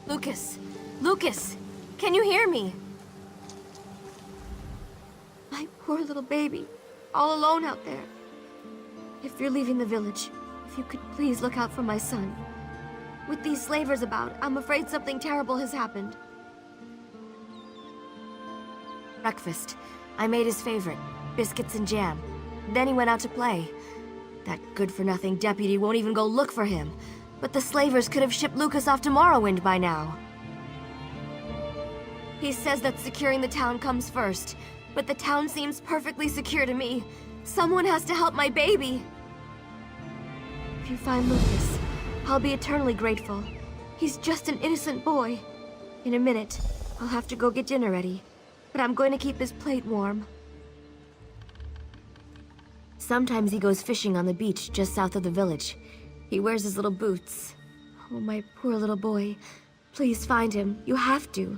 Lucas! Lucas! Can you hear me? My poor little baby. All alone out there. If you're leaving the village, if you could please look out for my son. With these slavers about, I'm afraid something terrible has happened. Breakfast. I made his favorite. Biscuits and jam. Then he went out to play. That good-for-nothing deputy won't even go look for him. But the slavers could have shipped Lucas off to Morrowind by now. He says that securing the town comes first, but the town seems perfectly secure to me. Someone has to help my baby! If you find Lucas, I'll be eternally grateful. He's just an innocent boy. In a minute, I'll have to go get dinner ready, but I'm going to keep his plate warm. Sometimes he goes fishing on the beach just south of the village. He wears his little boots. Oh, my poor little boy. Please find him. You have to.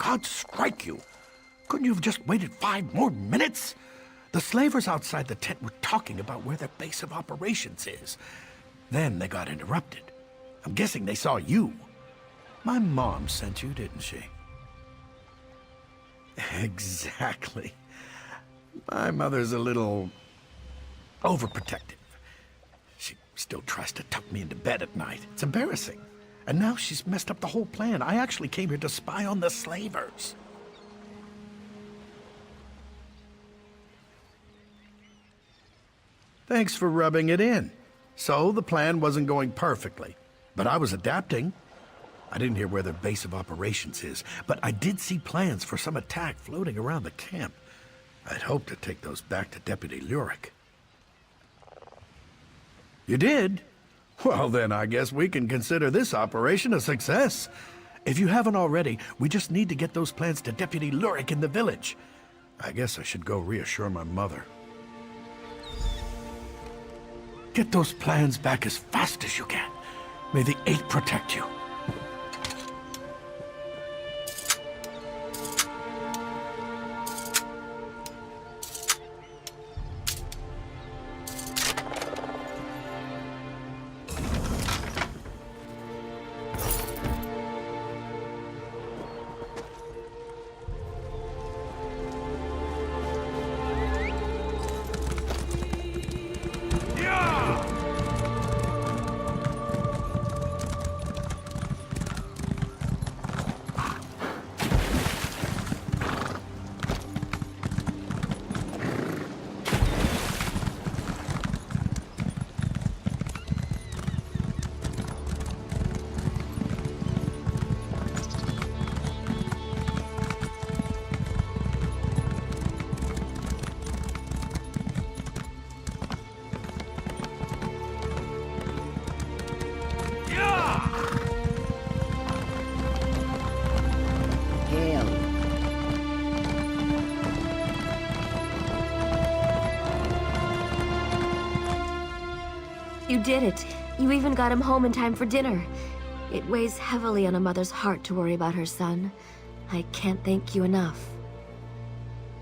God strike you! Couldn't you have just waited 5 more minutes? The slavers outside the tent were talking about where their base of operations is. Then they got interrupted. I'm guessing they saw you. My mom sent you, didn't she? Exactly. My mother's a little overprotective. She still tries to tuck me into bed at night. It's embarrassing. And now she's messed up the whole plan. I actually came here to spy on the slavers. Thanks for rubbing it in. So, the plan wasn't going perfectly. But I was adapting. I didn't hear where their base of operations is, but I did see plans for some attack floating around the camp. I'd hoped to take those back to Deputy Lyric. You did? Well, then I guess we can consider this operation a success. If you haven't already, we just need to get those plans to Deputy Lyric in the village. I guess I should go reassure my mother. Get those plans back as fast as you can. May the Eight protect you. You did it. You even got him home in time for dinner. It weighs heavily on a mother's heart to worry about her son. I can't thank you enough.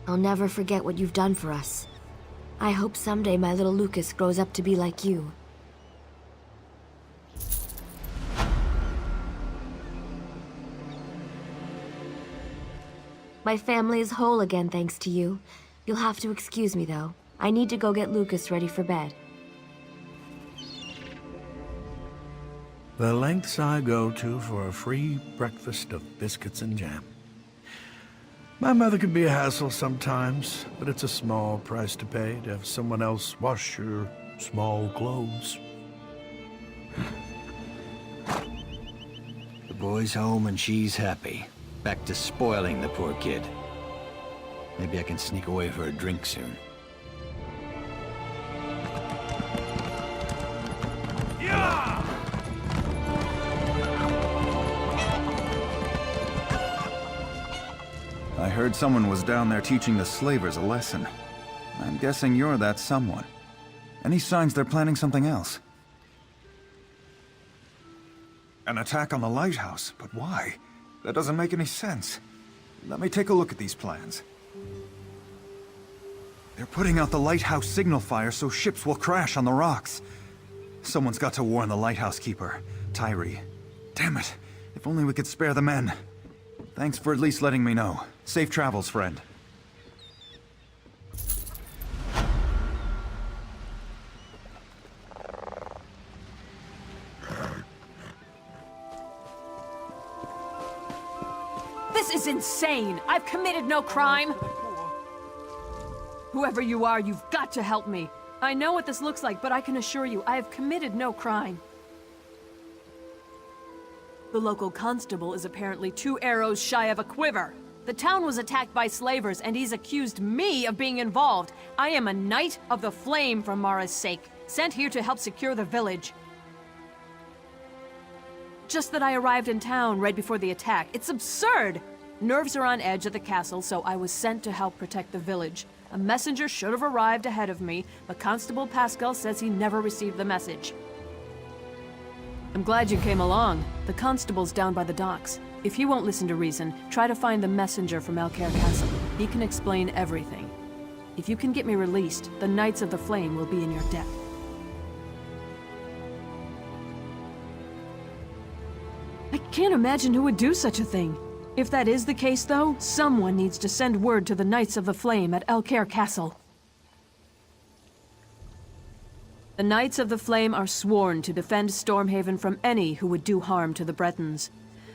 I'll never forget what you've done for us. I hope someday my little Lucas grows up to be like you. My family is whole again thanks to you. You'll have to excuse me though. I need to go get Lucas ready for bed. The lengths I go to for a free breakfast of biscuits and jam. My mother can be a hassle sometimes, but it's a small price to pay to have someone else wash your small clothes. The boy's home and she's happy. Back to spoiling the poor kid. Maybe I can sneak away for a drink soon. Yeah! I heard someone was down there teaching the slavers a lesson. I'm guessing you're that someone. Any signs they're planning something else? An attack on the lighthouse, but why? That doesn't make any sense. Let me take a look at these plans. They're putting out the lighthouse signal fire so ships will crash on the rocks. Someone's got to warn the lighthouse keeper, Tyree. Damn it, if only we could spare the men. Thanks for at least letting me know. Safe travels, friend. This is insane! I've committed no crime! Whoever you are, you've got to help me. I know what this looks like, but I can assure you, I have committed no crime. The local constable is apparently 2 arrows shy of a quiver. The town was attacked by slavers, and he's accused me of being involved. I am a Knight of the Flame for Mara's sake, sent here to help secure the village. Just that I arrived in town right before the attack. It's absurd! Nerves are on edge at the castle, so I was sent to help protect the village. A messenger should have arrived ahead of me, but Constable Pascal says he never received the message. I'm glad you came along. The constable's down by the docks. If he won't listen to reason, try to find the messenger from Alcaire Castle. He can explain everything. If you can get me released, the Knights of the Flame will be in your debt. I can't imagine who would do such a thing. If that is the case, though, someone needs to send word to the Knights of the Flame at Alcaire Castle. The Knights of the Flame are sworn to defend Stormhaven from any who would do harm to the Bretons.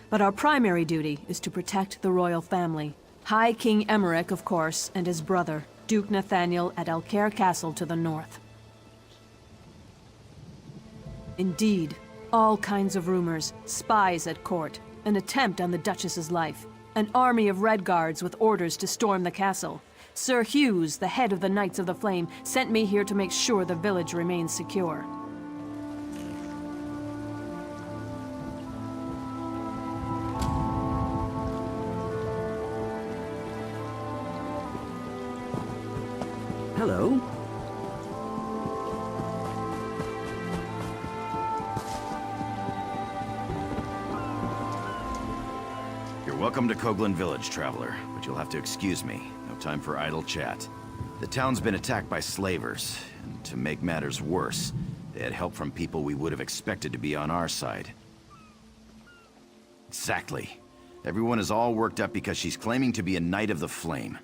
But our primary duty is to protect the royal family. High King Emmerich, of course, and his brother, Duke Nathaniel at Alcaire Castle to the north. Indeed, all kinds of rumors, spies at court, an attempt on the Duchess's life, an army of Red Guards with orders to storm the castle. Sir Hughes, the head of the Knights of the Flame, sent me here to make sure the village remains secure. Hello. You're welcome to Coghlan Village, traveler, but you'll have to excuse me. No time for idle chat. The town's been attacked by slavers, and to make matters worse, they had help from people we would have expected to be on our side. Exactly. Everyone is all worked up because she's claiming to be a Knight of the Flame.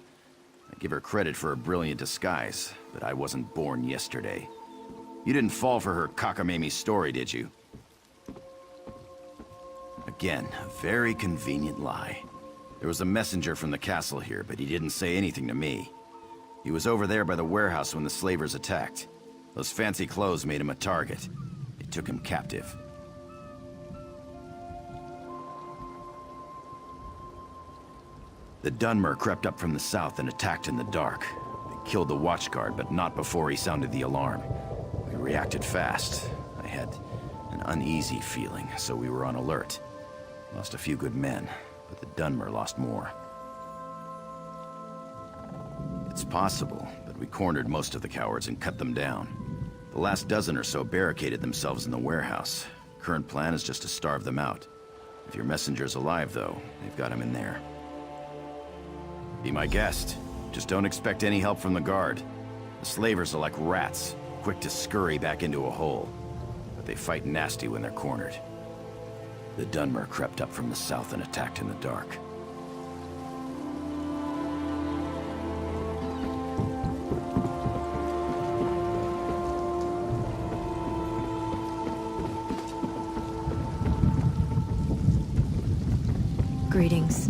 I give her credit for a brilliant disguise, but I wasn't born yesterday. You didn't fall for her cockamamie story, did you? Again, a very convenient lie. There was a messenger from the castle here, but he didn't say anything to me. He was over there by the warehouse when the slavers attacked. Those fancy clothes made him a target. They took him captive. The Dunmer crept up from the south and attacked in the dark. They killed the watchguard, but not before he sounded the alarm. We reacted fast. I had an uneasy feeling, so we were on alert. Lost a few good men, but the Dunmer lost more. It's possible, but we cornered most of the cowards and cut them down. The last dozen or so barricaded themselves in the warehouse. Current plan is just to starve them out. If your messenger's alive, though, they've got him in there. Be my guest. Just don't expect any help from the guard. The slavers are like rats, quick to scurry back into a hole. But they fight nasty when they're cornered. The Dunmer crept up from the south and attacked in the dark. Greetings.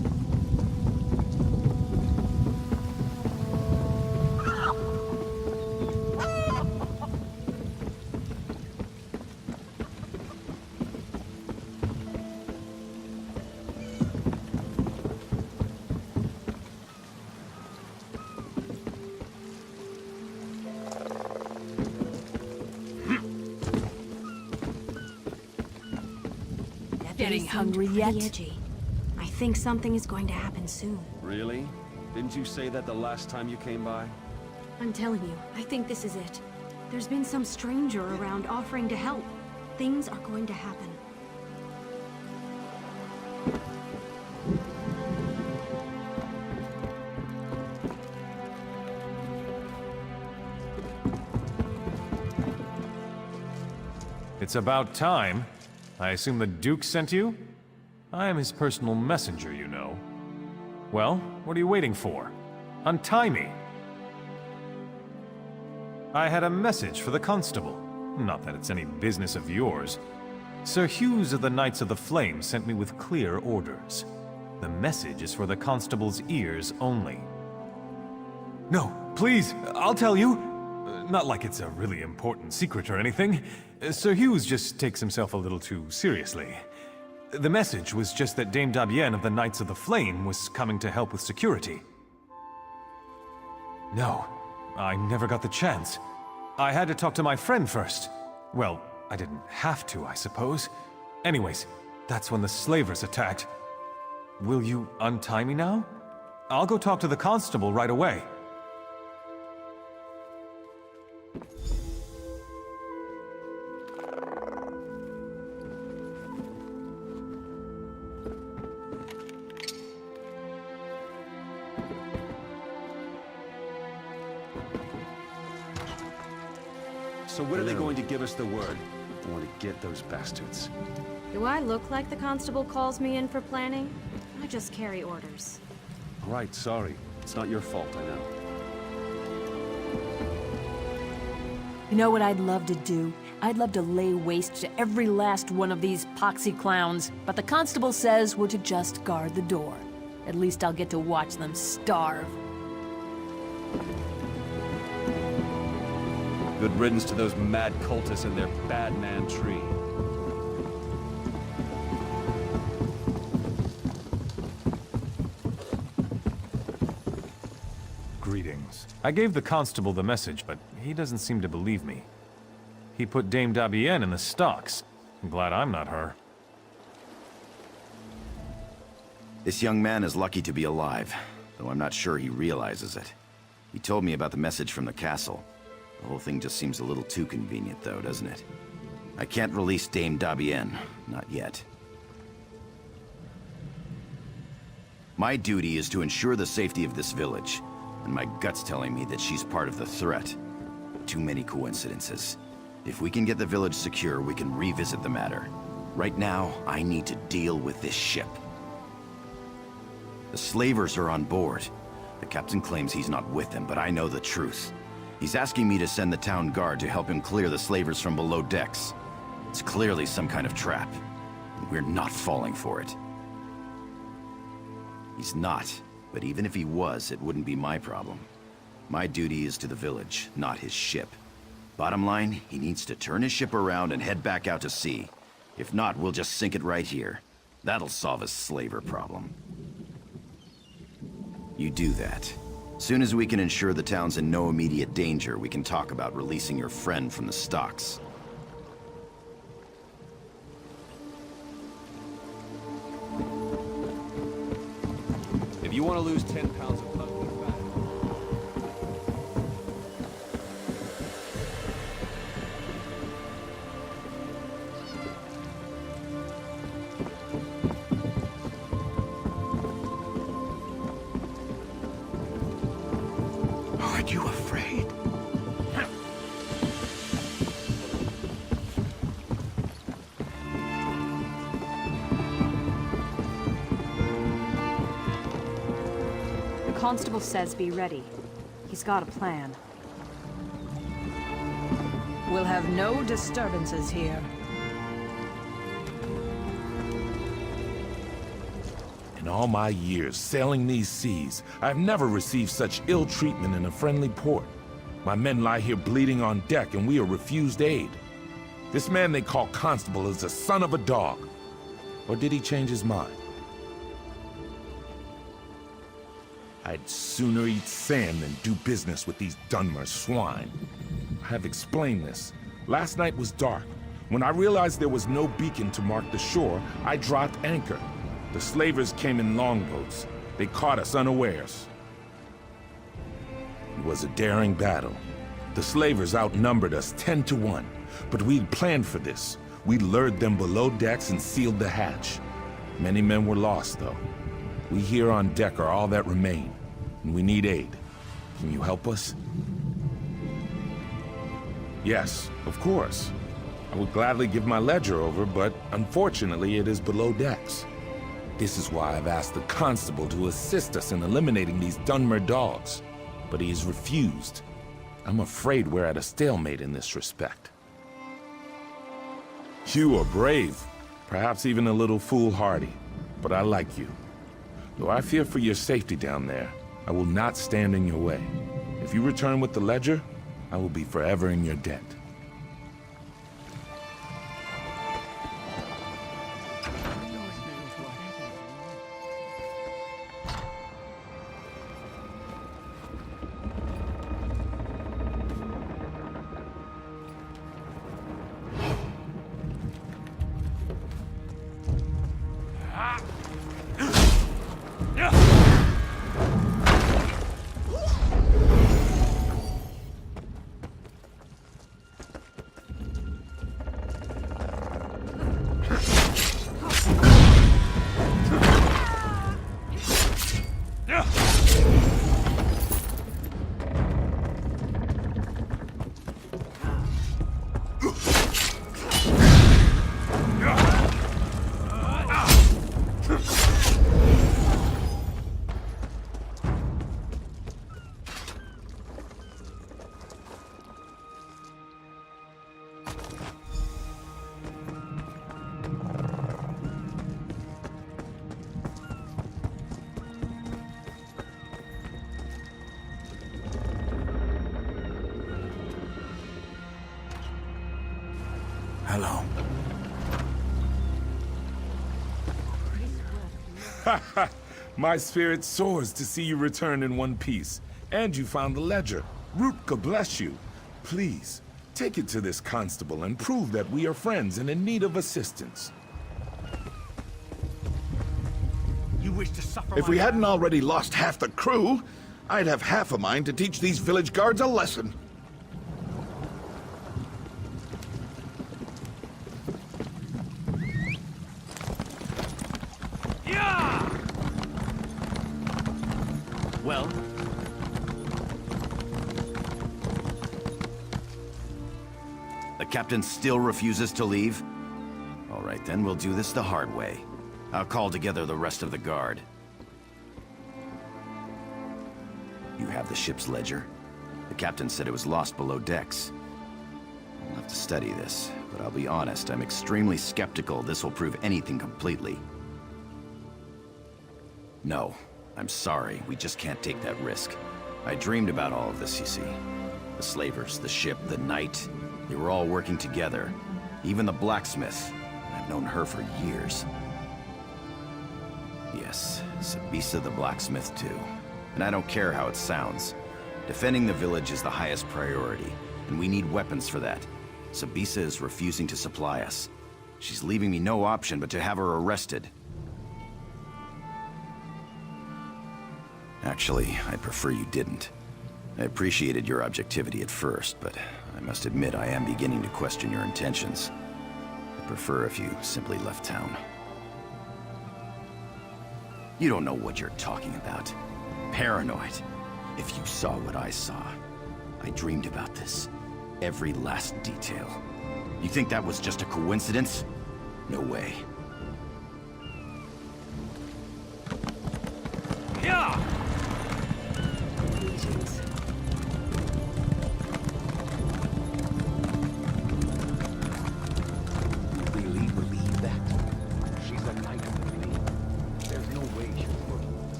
Getting hungry yet? Pretty edgy. I think something is going to happen soon. Really? Didn't you say that the last time you came by? I'm telling you, I think this is it. There's been some stranger around offering to help. Things are going to happen. It's about time. I assume the Duke sent you? I am his personal messenger, you know. Well, what are you waiting for? Untie me! I had a message for the constable. Not that it's any business of yours. Sir Hughes of the Knights of the Flame sent me with clear orders. The message is for the constable's ears only. No, please, I'll tell you. Not like it's a really important secret or anything. Sir Hughes just takes himself a little too seriously. The message was just that Dame Dabienne of the Knights of the Flame was coming to help with security. No, I never got the chance. I had to talk to my friend first. Well, I didn't have to, I suppose. Anyways, that's when the slavers attacked. Will you untie me now? I'll go talk to the constable right away. So when are they going to give us the word? I want to get those bastards. Do I look like the constable calls me in for planning? I just carry orders. Right, sorry. It's not your fault, I know. You know what I'd love to do? I'd love to lay waste to every last one of these poxy clowns, but the constable says we're to just guard the door. At least I'll get to watch them starve. Good riddance to those mad cultists and their bad man tree. Greetings. I gave the constable the message, but he doesn't seem to believe me. He put Dame Dabienne in the stocks. I'm glad I'm not her. This young man is lucky to be alive, though I'm not sure he realizes it. He told me about the message from the castle. The whole thing just seems a little too convenient, though, doesn't it? I can't release Dame Dabienne. Not yet. My duty is to ensure the safety of this village, and my gut's telling me that she's part of the threat. Too many coincidences. If we can get the village secure, we can revisit the matter. Right now, I need to deal with this ship. The slavers are on board. The captain claims he's not with them, but I know the truth. He's asking me to send the town guard to help him clear the slavers from below decks. It's clearly some kind of trap, and we're not falling for it. He's not, but even if he was, it wouldn't be my problem. My duty is to the village, not his ship. Bottom line, he needs to turn his ship around and head back out to sea. If not, we'll just sink it right here. That'll solve his slaver problem. You do that. Soon as we can ensure the town's in no immediate danger, we can talk about releasing your friend from the stocks. If you want to lose 10 pounds of pumpkin fat... constable says be ready. He's got a plan. We'll have no disturbances here. In all my years sailing these seas, I've never received such ill treatment in a friendly port. My men lie here bleeding on deck and we are refused aid. This man they call Constable is the son of a dog. Or did he change his mind? I'd sooner eat sand than do business with these Dunmer swine. I have explained this. Last night was dark. When I realized there was no beacon to mark the shore, I dropped anchor. The slavers came in longboats. They caught us unawares. It was a daring battle. The slavers outnumbered us 10 to 1, but we'd planned for this. We lured them below decks and sealed the hatch. Many men were lost, though. We here on deck are all that remain, and we need aid. Can you help us? Yes, of course. I would gladly give my ledger over, but unfortunately it is below decks. This is why I've asked the constable to assist us in eliminating these Dunmer dogs, but he has refused. I'm afraid we're at a stalemate in this respect. You are brave, perhaps even a little foolhardy, but I like you. Though I fear for your safety down there, I will not stand in your way. If you return with the ledger, I will be forever in your debt. Hello. My spirit soars to see you return in one piece. And you found the ledger. Rutka bless you. Please, take it to this constable and prove that we are friends and in need of assistance. You wish to suffer If we hadn't already lost half the crew, I'd have half a mind to teach these village guards a lesson. Well, The captain still refuses to leave? All right, then we'll do this the hard way. I'll call together the rest of the guard. You have the ship's ledger? The captain said it was lost below decks. I'll have to study this, but I'll be honest, I'm extremely skeptical this will prove anything completely. No, I'm sorry, we just can't take that risk. I dreamed about all of this, you see. The slavers, the ship, the knight, they were all working together. Even the blacksmith. I've known her for years. Yes, Sabisa the blacksmith too. And I don't care how it sounds. Defending the village is the highest priority, and we need weapons for that. Sabisa is refusing to supply us. She's leaving me no option but to have her arrested. Actually, I'd prefer you didn't. I appreciated your objectivity at first, but I must admit I am beginning to question your intentions. I'd prefer if you simply left town. You don't know what you're talking about. Paranoid. If you saw what I saw, I dreamed about this. Every last detail. You think that was just a coincidence? No way.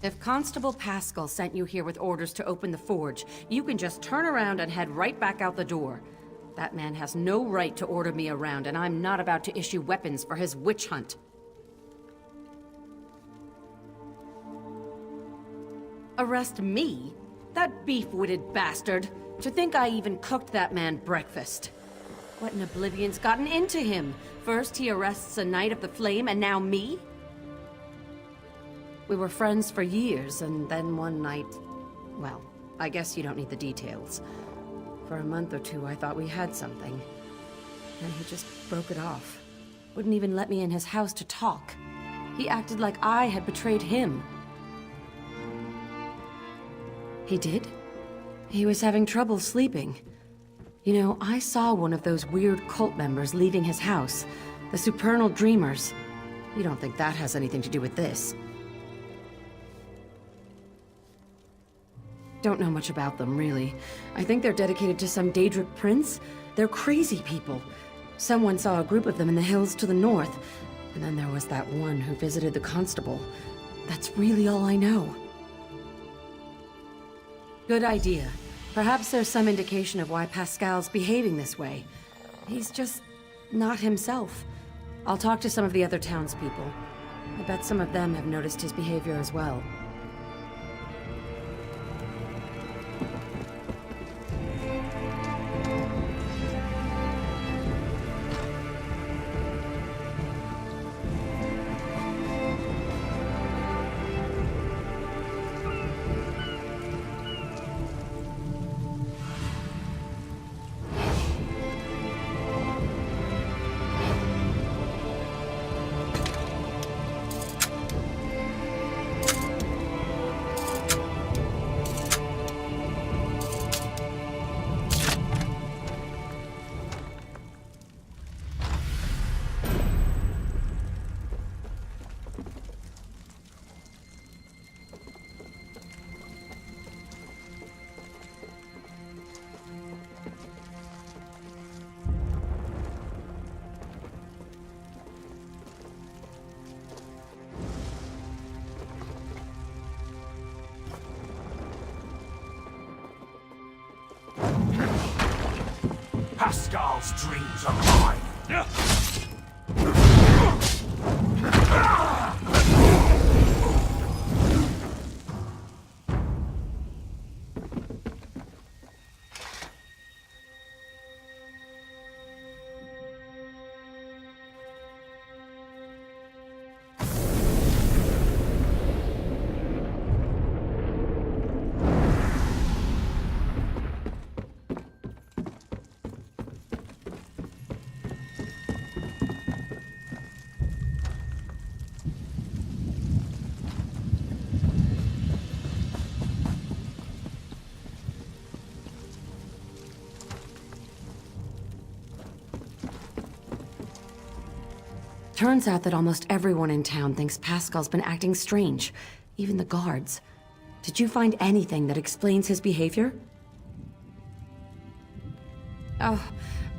If Constable Pascal sent you here with orders to open the forge, you can just turn around and head right back out the door. That man has no right to order me around, and I'm not about to issue weapons for his witch hunt. Arrest me? That beef-witted bastard! To think I even cooked that man breakfast. What in oblivion's gotten into him? First he arrests a Knight of the Flame, and now me? We were friends for years, and then one night... Well, I guess you don't need the details. For a month or two, I thought we had something. Then he just broke it off. Wouldn't even let me in his house to talk. He acted like I had betrayed him. He did? He was having trouble sleeping. You know, I saw one of those weird cult members leaving his house. The Supernal Dreamers. You don't think that has anything to do with this? Don't know much about them, really. I think they're dedicated to some Daedric prince. They're crazy people. Someone saw a group of them in the hills to the north, and then there was that one who visited the constable. That's really all I know. Good idea. Perhaps there's some indication of why Pascal's behaving this way. He's just not himself. I'll talk to some of the other townspeople. I bet some of them have noticed his behavior as well. Pascal's dreams are mine. Turns out that almost everyone in town thinks Pascal's been acting strange. Even the guards. Did you find anything that explains his behavior? Oh,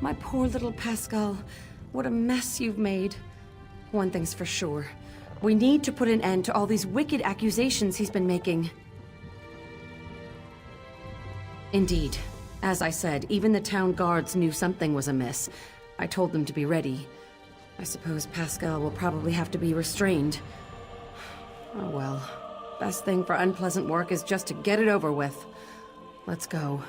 my poor little Pascal. What a mess you've made. One thing's for sure. We need to put an end to all these wicked accusations he's been making. Indeed. As I said, even the town guards knew something was amiss. I told them to be ready. I suppose Pascal will probably have to be restrained. Oh well. Best thing for unpleasant work is just to get it over with. Let's go.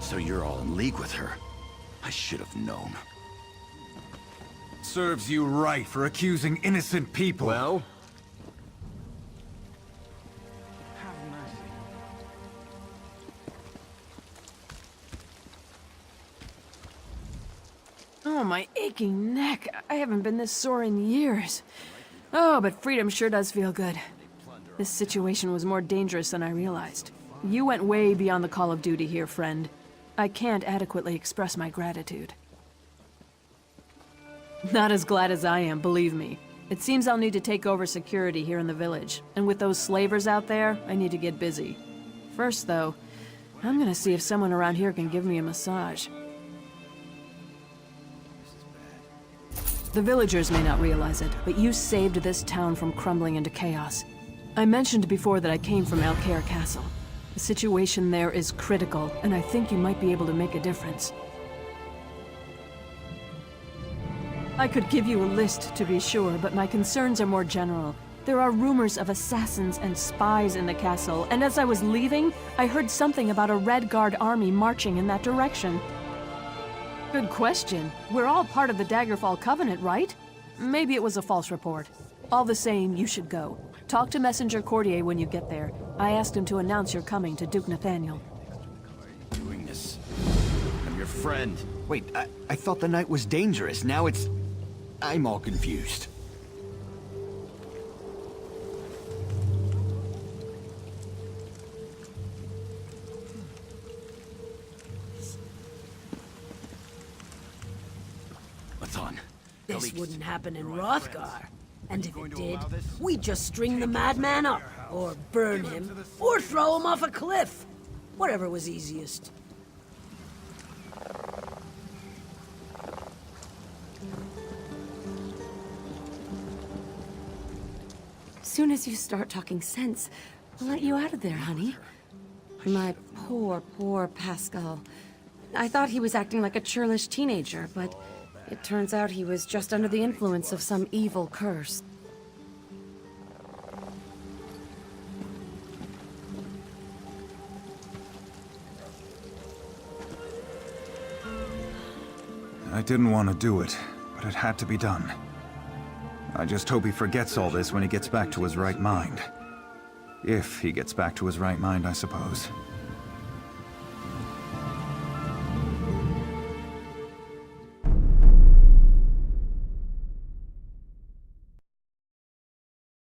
So you're all in league with her. I should have known. Serves you right for accusing innocent people. Well? Oh, my aching neck. I haven't been this sore in years. Oh, but freedom sure does feel good. This situation was more dangerous than I realized. You went way beyond the call of duty here, friend. I can't adequately express my gratitude. Not as glad as I am, believe me. It seems I'll need to take over security here in the village. And with those slavers out there, I need to get busy. First, though, I'm gonna see if someone around here can give me a massage. The villagers may not realize it, but you saved this town from crumbling into chaos. I mentioned before that I came from Alcair Castle. The situation there is critical, and I think you might be able to make a difference. I could give you a list, to be sure, but my concerns are more general. There are rumors of assassins and spies in the castle, and as I was leaving, I heard something about a Red Guard army marching in that direction. Good question. We're all part of the Daggerfall Covenant, right? Maybe it was a false report. All the same, you should go. Talk to Messenger Courtier when you get there. I asked him to announce your coming to Duke Nathaniel. Doing this. I'm your friend. Wait, I thought the night was dangerous. Now it's... I'm all confused. What's on? This wouldn't happen in Hrothgar. And if it did, we'd just string the madman up, or burn him, or throw him off a cliff. Whatever was easiest. Soon as you start talking sense, we'll let you out of there, honey. My poor, poor Pascal. I thought he was acting like a churlish teenager, but it turns out he was just under the influence of some evil curse. I didn't want to do it, but it had to be done. I just hope he forgets all this when he gets back to his right mind. If he gets back to his right mind, I suppose.